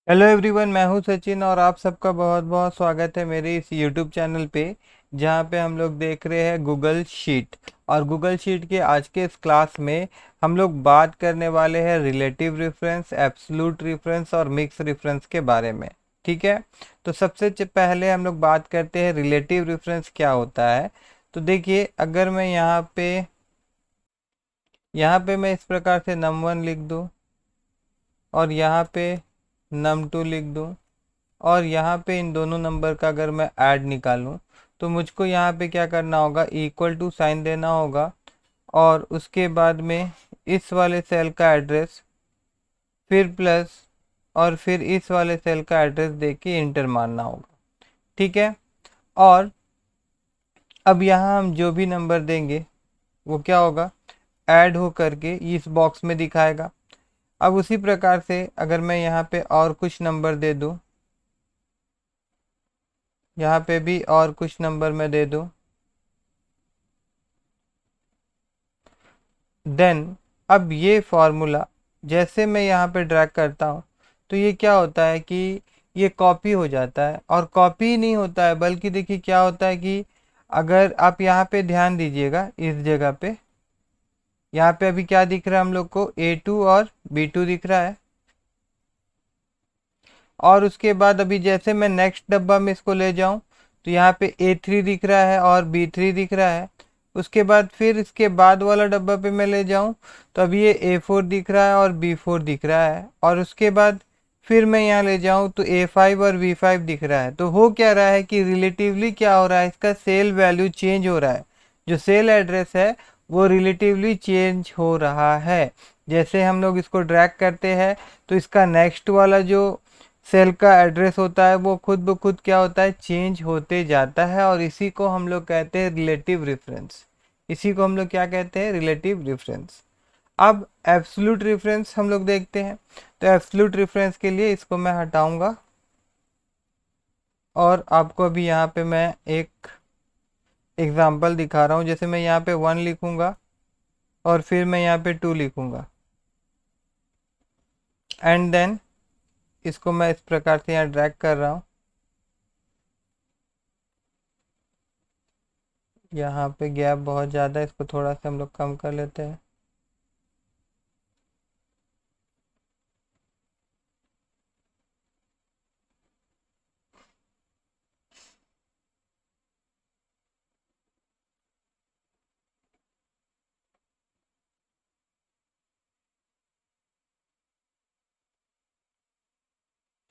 Hello everyone, मैं हूं सचिन और आप सबका बहुत बहुत स्वागत है मेरे इस यूट्यूब चैनल पे। जहां पे हम लोग देख रहे हैं गूगल शीट। और गूगल शीट के आज के इस क्लास में हम लोग बात करने वाले हैं रिलेटिव रेफरेंस, एब्सोल्यूट रेफरेंस और मिक्स रेफरेंस के बारे में। ठीक है। तो सबसे पहले हम लोग बात करते हैं रिलेटिव रेफरेंस क्या होता है। तो देखिए, अगर मैं यहाँ पे मैं इस प्रकार से num1 लिख दूँ और यहाँ पे num2 लिख दूँ और यहाँ पे इन दोनों नंबर का अगर मैं ऐड निकालूं तो मुझको यहाँ पे क्या करना होगा, इक्वल टू साइन देना होगा और उसके बाद में इस वाले सेल का एड्रेस, फिर प्लस, और फिर इस वाले सेल का एड्रेस दे के इंटर मारना होगा। ठीक है। और अब यहाँ हम जो भी नंबर देंगे वो क्या होगा, ऐड हो करके इस बॉक्स में दिखाएगा। अब उसी प्रकार से अगर मैं यहाँ पे और कुछ नंबर दे दूँ, यहाँ पे भी और कुछ नंबर मैं दे दूँ, देन अब ये फॉर्मूला जैसे मैं यहाँ पे ड्रैग करता हूँ तो ये क्या होता है कि ये कॉपी हो जाता है। और कॉपी नहीं होता है बल्कि देखिए क्या होता है कि अगर आप यहाँ पे ध्यान दीजिएगा इस जगह पे, यहाँ पे अभी क्या दिख रहा है हम लोग को, A2 और B2 दिख रहा है। और उसके बाद अभी जैसे मैं नेक्स्ट डब्बा में इसको ले जाऊं तो यहाँ पे A3 दिख रहा है और B3 दिख रहा है। उसके बाद फिर इसके बाद वाला डब्बा पे मैं ले जाऊं तो अभी ये A4 दिख रहा है और B4 दिख रहा है। और उसके बाद फिर मैं यहाँ ले जाऊं तो A5 और V5 दिख रहा है। तो हो क्या रहा है कि रिलेटिवली क्या हो रहा है, इसका सेल वैल्यू चेंज हो रहा है। जो सेल एड्रेस है वो रिलेटिवली चेंज हो रहा है। जैसे हम लोग इसको ड्रैग करते हैं तो इसका नेक्स्ट वाला जो सेल का एड्रेस होता है वो खुद ब खुद क्या होता है, चेंज होते जाता है। और इसी को हम लोग कहते हैं रिलेटिव रेफरेंस। इसी को हम लोग क्या कहते हैं, रिलेटिव रेफरेंस। अब एब्सोल्यूट रेफरेंस हम लोग देखते हैं। तो एब्सोल्यूट रेफरेंस के लिए इसको मैं हटाऊंगा और आपको अभी यहाँ पे मैं एक एग्जांपल दिखा रहा हूँ। जैसे मैं यहाँ पे 1 लिखूंगा और फिर मैं यहाँ पे 2 लिखूंगा एंड देन इसको मैं इस प्रकार से यहाँ ड्रैग कर रहा हूँ। यहाँ पे गैप बहुत ज़्यादा है, इसको थोड़ा सा हम लोग कम कर लेते हैं।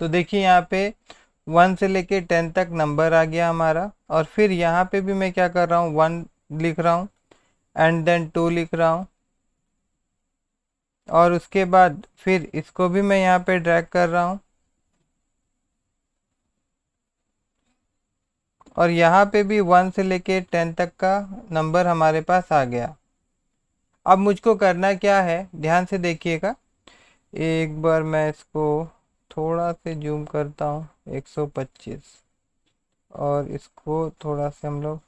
तो देखिए यहाँ पे 1 से लेके 10 तक नंबर आ गया हमारा। और फिर यहाँ पे भी मैं क्या कर रहा हूँ, 1 लिख रहा हूँ एंड देन 2 लिख रहा हूँ। और उसके बाद फिर इसको भी मैं यहाँ पे ड्रैग कर रहा हूँ और यहाँ पे भी 1 से लेके 10 तक का नंबर हमारे पास आ गया। अब मुझको करना क्या है, ध्यान से देखिएगा। एक बार मैं इसको थोड़ा से जूम करता हूँ, 125, और इसको थोड़ा से हम लोग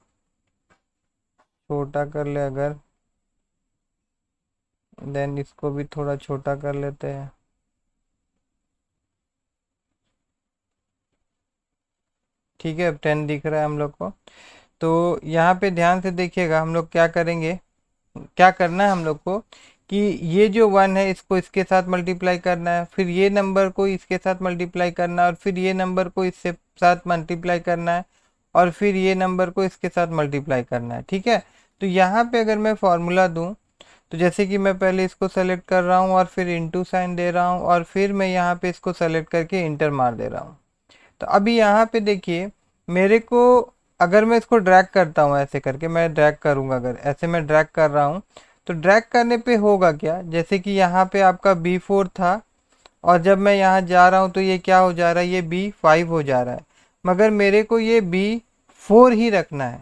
छोटा कर ले अगर, देन इसको भी थोड़ा छोटा कर लेते हैं। ठीक है, अब 10 दिख रहा है हम लोग को। तो यहाँ पे ध्यान से देखिएगा, हम लोग क्या करेंगे, क्या करना है हम लोग को कि ये जो 1 है इसको इसके साथ मल्टीप्लाई करना है, फिर ये नंबर को इसके साथ मल्टीप्लाई करना है और फिर ये नंबर को इससे साथ मल्टीप्लाई करना है और फिर ये नंबर को इसके साथ मल्टीप्लाई करना है। ठीक है। तो यहाँ पे अगर मैं फॉर्मूला दूँ तो जैसे कि मैं पहले इसको सेलेक्ट कर रहा हूँ और फिर इंटू साइन दे रहा हूँ और फिर मैं यहाँ पे इसको सेलेक्ट करके इंटर मार दे रहा हूँ। तो अभी यहाँ पे देखिए मेरे को, अगर मैं इसको ड्रैग करता हूँ ऐसे करके, मैं ड्रैग करूँगा, अगर ऐसे मैं ड्रैग कर रहा हूँ तो ड्रैग करने पे होगा क्या, जैसे कि यहाँ पे आपका B4 था और जब मैं यहाँ जा रहा हूँ तो ये क्या हो जा रहा है, ये B5 हो जा रहा है। मगर मेरे को ये B4 ही रखना है।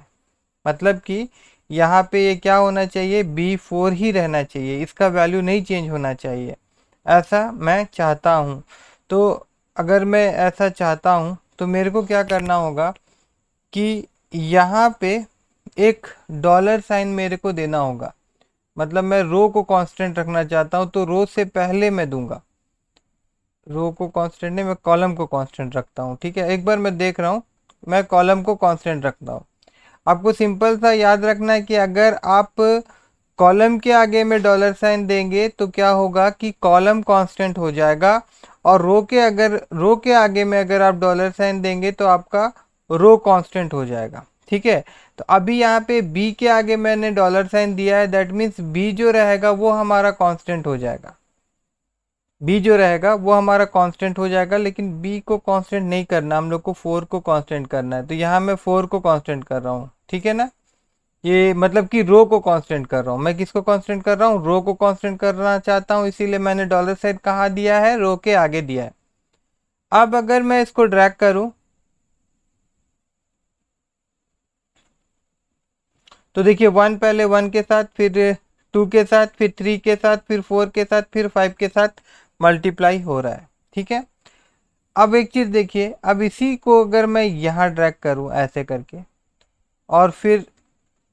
मतलब कि यहाँ पे ये क्या होना चाहिए, B4 ही रहना चाहिए, इसका वैल्यू नहीं चेंज होना चाहिए। ऐसा मैं चाहता हूँ। तो अगर मैं ऐसा चाहता हूँ तो मेरे को क्या करना होगा कि यहाँ पे एक डॉलर साइन मेरे को देना होगा। मतलब मैं रो को कांस्टेंट रखना चाहता हूँ तो रो से पहले मैं दूंगा। रो को कांस्टेंट नहीं, मैं कॉलम को कांस्टेंट रखता हूँ। ठीक है, एक बार मैं देख रहा हूँ, मैं कॉलम को कांस्टेंट रखता हूँ। आपको सिंपल सा याद रखना है कि अगर आप कॉलम के आगे में डॉलर साइन देंगे तो क्या होगा कि कॉलम कांस्टेंट हो जाएगा, और रो के आगे में अगर आप डॉलर साइन देंगे तो आपका रो कांस्टेंट हो जाएगा। ठीक है, तो अभी यहाँ पे बी के आगे मैंने डॉलर साइन दिया है, दैट मीन्स बी जो रहेगा वो हमारा कांस्टेंट हो जाएगा। बी जो रहेगा वो हमारा कांस्टेंट हो जाएगा, लेकिन बी को कांस्टेंट नहीं करना, हम लोग को 4 को कांस्टेंट करना है। तो यहाँ मैं 4 को कांस्टेंट कर रहा हूँ। ठीक है ना, ये मतलब कि रो को कांस्टेंट कर रहा हूँ। मैं किसको कांस्टेंट कर रहा हूँ? रो को कांस्टेंट करना चाहता हूँ, इसीलिए मैंने डॉलर साइन कहाँ दिया है? रो के आगे दिया है। अब अगर मैं इसको ड्रैग करूँ तो देखिए 1 पहले 1 के साथ, फिर 2 के साथ, फिर 3 के साथ, फिर 4 के साथ, फिर 5 के साथ मल्टीप्लाई हो रहा है। ठीक है, अब एक चीज़ देखिए, अब इसी को अगर मैं यहाँ ड्रैग करूँ ऐसे करके, और फिर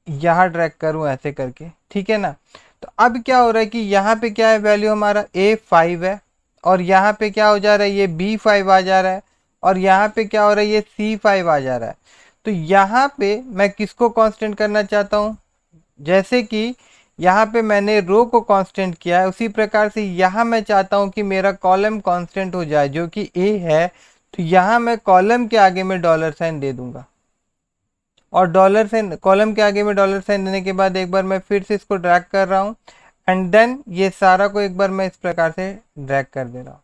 यहाँ ड्रैग करूँ ऐसे करके, ठीक है ना, तो अब क्या हो रहा है कि यहाँ पे क्या है, वैल्यू हमारा A5 है, और यहाँ पे क्या हो जा रहा है, ये B5 आ जा रहा है, और यहाँ पे क्या हो रहा है, ये C5 आ जा रहा है। तो यहाँ पे मैं किसको कांस्टेंट करना चाहता हूँ? जैसे कि यहाँ पे मैंने रो को कांस्टेंट किया है, उसी प्रकार से यहाँ मैं चाहता हूँ कि मेरा कॉलम कांस्टेंट हो जाए, जो कि ए है। तो यहाँ मैं कॉलम के आगे में डॉलर साइन दे दूंगा, और डॉलर साइन कॉलम के आगे में डॉलर साइन देने के बाद एक बार मैं फिर से इसको ड्रैग कर रहा हूँ, एंड देन ये सारा को एक बार मैं इस प्रकार से ड्रैग कर दे रहा हूँ।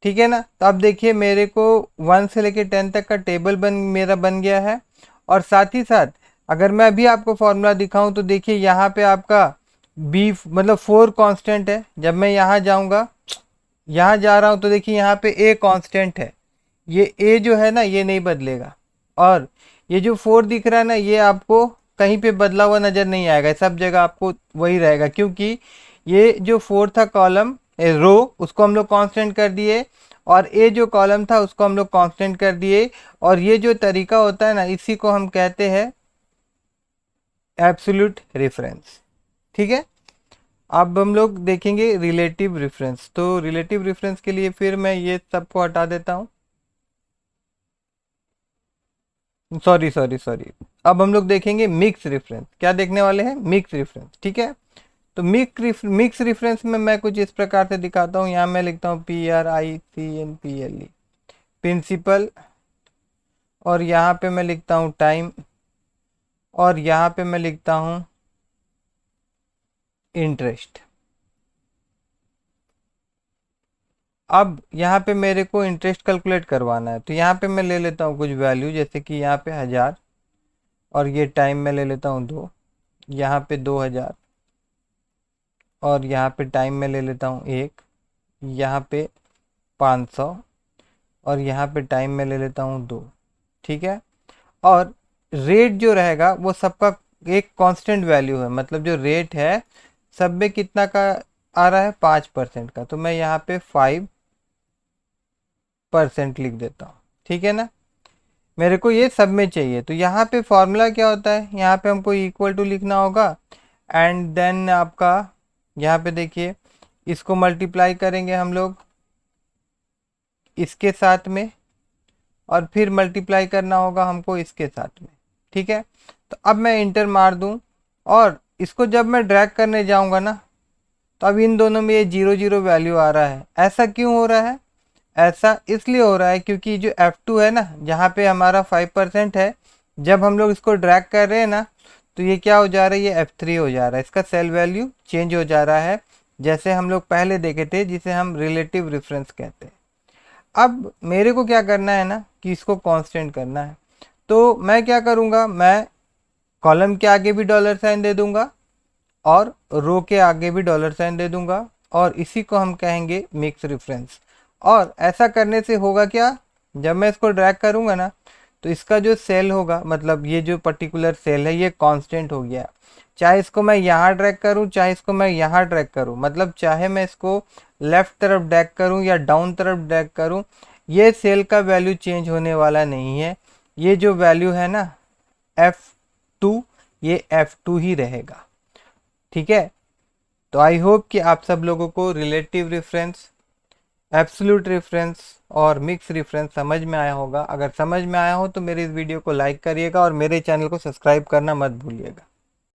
ठीक है ना, तो अब देखिए मेरे को 1 से लेके 10 तक का टेबल मेरा बन गया है। और साथ ही साथ अगर मैं अभी आपको फॉर्मूला दिखाऊं तो देखिए यहाँ पे आपका बी मतलब 4 कांस्टेंट है। जब मैं यहाँ जाऊँगा, यहाँ जा रहा हूँ तो देखिए यहाँ पे ए कांस्टेंट है, ये ए जो है ना ये नहीं बदलेगा, और ये जो 4 दिख रहा है ना ये आपको कहीं पे बदला हुआ नज़र नहीं आएगा, सब जगह आपको वही रहेगा, क्योंकि ये जो 4 था कॉलम रो उसको हम लोग कांस्टेंट कर दिए, और ए जो कॉलम था उसको हम लोग कांस्टेंट कर दिए। और ये जो तरीका होता है ना इसी को हम कहते हैं एब्सोल्यूट रेफरेंस। ठीक है, अब हम लोग देखेंगे रिलेटिव रेफरेंस। तो रिलेटिव रेफरेंस के लिए फिर मैं ये सबको हटा देता हूँ, सॉरी सॉरी सॉरी। अब हम लोग देखेंगे मिक्स रेफरेंस। क्या देखने वाले हैं? Mix reference. ठीक है, तो मिक्स रेफरेंस में मैं कुछ इस प्रकार से दिखाता हूँ। यहाँ मैं लिखता हूँ PRICNPLE प्रिंसिपल, और यहाँ पे मैं लिखता हूँ टाइम, और यहाँ पे मैं लिखता हूँ इंटरेस्ट। अब यहाँ पे मेरे को इंटरेस्ट कैलकुलेट करवाना है, तो यहाँ पे मैं ले लेता हूँ कुछ वैल्यू, जैसे कि यहाँ पे 1000, और ये टाइम में ले लेता हूँ 2, यहाँ पे 2000, और यहाँ पे टाइम में ले लेता हूँ 1, यहाँ पे 500, और यहाँ पे टाइम में ले लेता हूँ 2। ठीक है, और रेट जो रहेगा वो सबका एक कांस्टेंट वैल्यू है, मतलब जो रेट है सब में कितना का आ रहा है, 5% का, तो मैं यहाँ पे 5% लिख देता हूँ। ठीक है ना, मेरे को ये सब में चाहिए। तो यहाँ पे फॉर्मूला क्या होता है, यहाँ पे हमको इक्वल टू लिखना होगा, एंड देन आपका यहाँ पे देखिए इसको मल्टीप्लाई करेंगे हम लोग इसके साथ में, और फिर मल्टीप्लाई करना होगा हमको इसके साथ में। ठीक है, तो अब मैं इंटर मार दूं, और इसको जब मैं ड्रैग करने जाऊंगा ना तो अब इन दोनों में ये 0 0 वैल्यू आ रहा है। ऐसा क्यों हो रहा है? ऐसा इसलिए हो रहा है क्योंकि जो F2 है ना, जहाँ पे हमारा 5% है, जब हम लोग इसको ड्रैग कर रहे हैं ना तो ये क्या हो जा रहा है, ये F3 हो जा रहा है, इसका सेल वैल्यू चेंज हो जा रहा है, जैसे हम लोग पहले देखे थे, जिसे हम रिलेटिव रेफरेंस कहते हैं। अब मेरे को क्या करना है ना कि इसको कांस्टेंट करना है, तो मैं क्या करूँगा, मैं कॉलम के आगे भी डॉलर साइन दे दूंगा, और रो के आगे भी डॉलर साइन दे दूंगा, और इसी को हम कहेंगे मिक्स रेफरेंस। और ऐसा करने से होगा क्या, जब मैं इसको ड्रैग करूंगा ना तो इसका जो सेल होगा, मतलब ये जो पर्टिकुलर सेल है ये कांस्टेंट हो गया। चाहे इसको मैं यहाँ ड्रैग करूँ, चाहे इसको मैं यहाँ ड्रैग करूँ, मतलब चाहे मैं इसको लेफ्ट तरफ ड्रैग करूँ या डाउन तरफ ड्रैग करूँ, ये सेल का वैल्यू चेंज होने वाला नहीं है। ये जो वैल्यू है ना F2, ये F2 ही रहेगा। ठीक है, तो आई होप कि आप सब लोगों को रिलेटिव रेफरेंस एब्सोल्यूट रेफरेंस और मिक्स रेफरेंस समझ में आया होगा। अगर समझ में आया हो तो मेरे इस वीडियो को लाइक करिएगा और मेरे चैनल को सब्सक्राइब करना मत भूलिएगा।